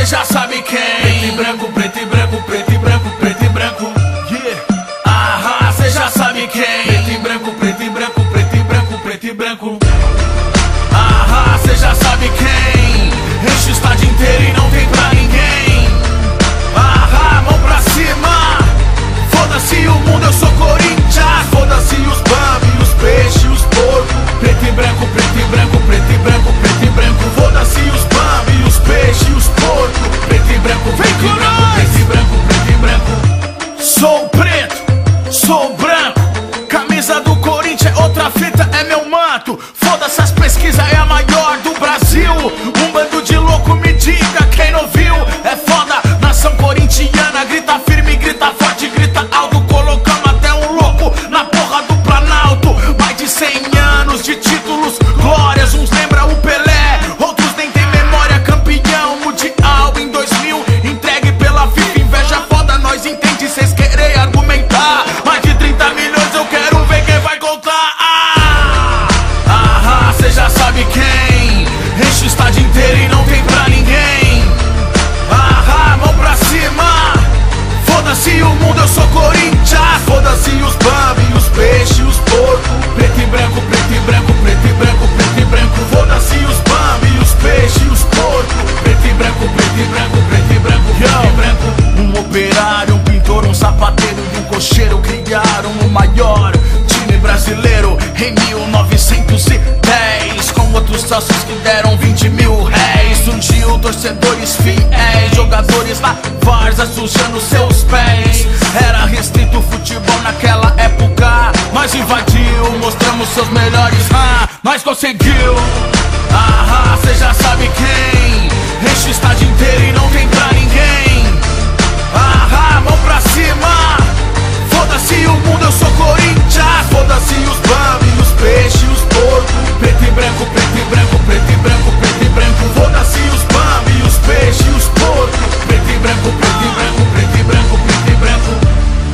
cê já sabe quem. Preto e branco, preto e branco, preto e branco, preto e branco. Yeah. Cê já sabe quem. Preto e branco, preto e branco, preto e branco, preto e branco. Cê já sabe quem. Enche o estádio inteiro e não tem pra ninguém. Mão pra cima. Foda-se o mundo, eu sou Corinthians. Foda-se os bambi, os peixes, os porcos. Preto e branco, preto e branco, preto e branco, preto e branco. Foda-se os bambi, os peixes, os porcos. Preto e branco, preto e branco, preto e branco, preto e branco. Sou preto, sou branco. Camisa do Corinthians é outra fita, é meu manto. Foda-se as pesquisas, é a maior do Brasil. Um bando de louco, me diga quem não viu. É foda, nação corintiana. Grita firme, grita forte, grita alto. Colocamos até um louco na porra do Planalto. Mais de 100 anos de títulos, glórias. Uns lembram o Pelé, outros nem tem memória. Campeão mundial em 2000, entregue pela FIFA. Inveja foda, nós entende, cês querem argumentar. Mais de 30 milhões, eu quero ver quem vai contar. Cê já sabe quem. Enche o estádio inteiro e não tem pra ninguém. Mão pra cima. Foda-se o mundo, eu sou Corinthians. Foda-se os bambi, os peixes, os porcos. Preto e branco, preto e branco, preto e branco, preto e branco. Foda-se os bambi, os peixes, os porcos. Preto e branco, preto e branco, preto e branco, preto e branco. Um operário, um pintor, um sapateiro e um cocheiro criaram o maior time brasileiro em 1910. Com outros sócios que deram 20 mil réis. Surgiu torcedores fiéis, jogadores na várzea sujando seus pés. Era restrito o futebol naquela época. Nós invadiu, mostramos seus melhores. Nós conseguiu. Cê já sabe quem. Enche o estádio inteiro e não tem pra ninguém. Mão pra cima. Foda-se o mundo, eu sou Corinthians. Foda-se os bambi, os peixes, os porcos. Preto e branco, preto e branco, preto e branco, preto e branco. Foda-se os bambi, os peixes, os porcos. Preto e branco, preto e branco, preto e branco, preto e branco.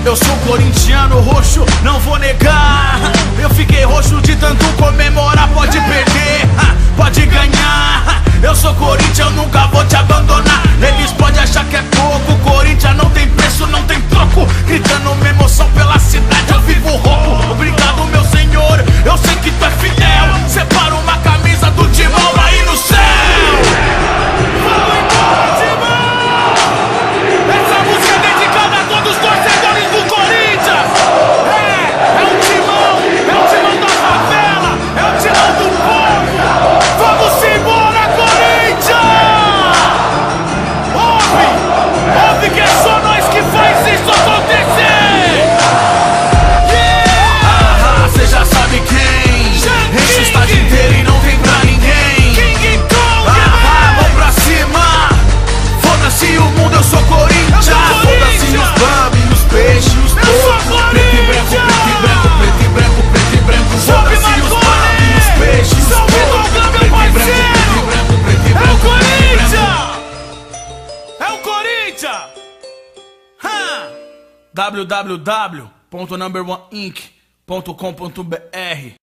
Eu sou corintiano roxo, não vou negar. Eu fiquei roxo de tanto comemorar. Pode perder, pode ganhar. Eu sou Corinthians, eu nunca vou te abandonar. Eles podem achar que é pouco. Corinthians não tem preço, não tem troco. Gritando uma emoção pela cidade, eu vivo rouco. Obrigado, meu senhor, eu sei que tu é fiel. Separa uma camisa do timão aí no céu. Vamos embora, timão! Essa música é dedicada a todos os torcedores do Corinthians. É o timão da favela, é o timão do povo. Vamos embora, Corinthians! Ouve que é só nós que faz isso acontecer! Yeah! Cê já sabe quem. Enche o estádio inteiro e não tem pra ninguém. King Kong! Mão pra cima. Foda-se o mundo, eu sou Corinthians. Foda-se os bambi, os peixes, os porcos. Preto e branco, preto e branco, preto e branco, preto e branco. Foda-se os bambi, os peixes, os porcos. Preto e branco, preto e branco, preto e branco, preto e branco. É o Corinthians! www.numberoneinc.com.br